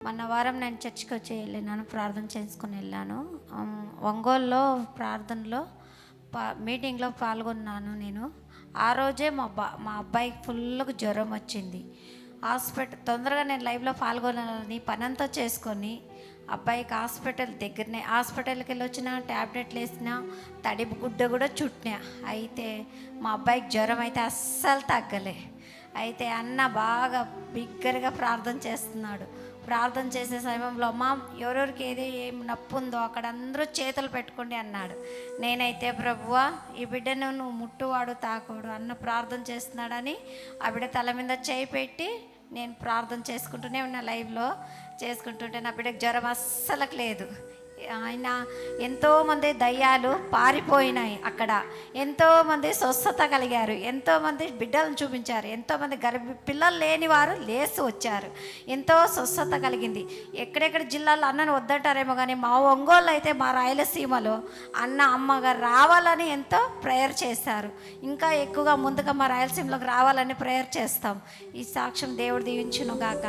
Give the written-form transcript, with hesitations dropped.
మొన్న వారం నేను చర్చికి వచ్చి వెళ్ళినాను, ప్రార్థన చేసుకుని వెళ్ళాను. ఒంగోలులో ప్రార్థనలో మీటింగ్లో పాల్గొన్నాను నేను. ఆ రోజే మా అబ్బాయికి ఫుల్గా జ్వరం వచ్చింది. తొందరగా నేను లైవ్లో పాల్గొనాలని పనంతా చేసుకొని అబ్బాయికి హాస్పిటల్కి వెళ్ళి వచ్చిన, ట్యాబ్లెట్లు వేసిన, తడిపు గుడ్డ కూడా చుట్టినా. అయితే మా అబ్బాయికి జ్వరం అయితే అస్సలు తగ్గలే. అయితే అన్న బాగా బిగ్గరగా ప్రార్థన చేస్తున్నాడు. ప్రార్థన చేసే సమయంలో అమ్మ ఎవరెవరికి ఏం నొప్పి ఉందో అక్కడ అందరూ చేతులు పెట్టుకోండి అన్నాడు. నేనైతే ప్రభువా ఈ బిడ్డను నువ్వు ముట్టువాడు తాకోడు అన్న ప్రార్థన చేస్తున్నాడని ఆ బిడ్డ తల మీద చేయి పెట్టి నేను ప్రార్థన చేసుకుంటూనే ఉన్నా. లైవ్లో చేసుకుంటుంటే నా బిడ్డకు జ్వరం అస్సలకు లేదు. ఆయన ఎంతోమంది దయ్యాలు పారిపోయినాయి, అక్కడ ఎంతోమంది స్వస్థత కలిగారు, ఎంతోమంది బిడ్డలను చూపించారు, ఎంతోమంది పిల్లలు లేని వారు లేచి వచ్చారు, ఎంతో స్వస్థత కలిగింది. ఎక్కడెక్కడ జిల్లాలో అన్నను వద్దంటారేమో కానీ మా ఒంగోలు అయితే మా రాయలసీమలో అన్న అమ్మగారు రావాలని ఎంతో ప్రేయర్ చేశారు. ఇంకా ఎక్కువగా ముందుగా మా రాయలసీమలోకి రావాలని ప్రేయర్ చేస్తాం. ఈ సాక్ష్యం దేవుడు దీవించును గాక.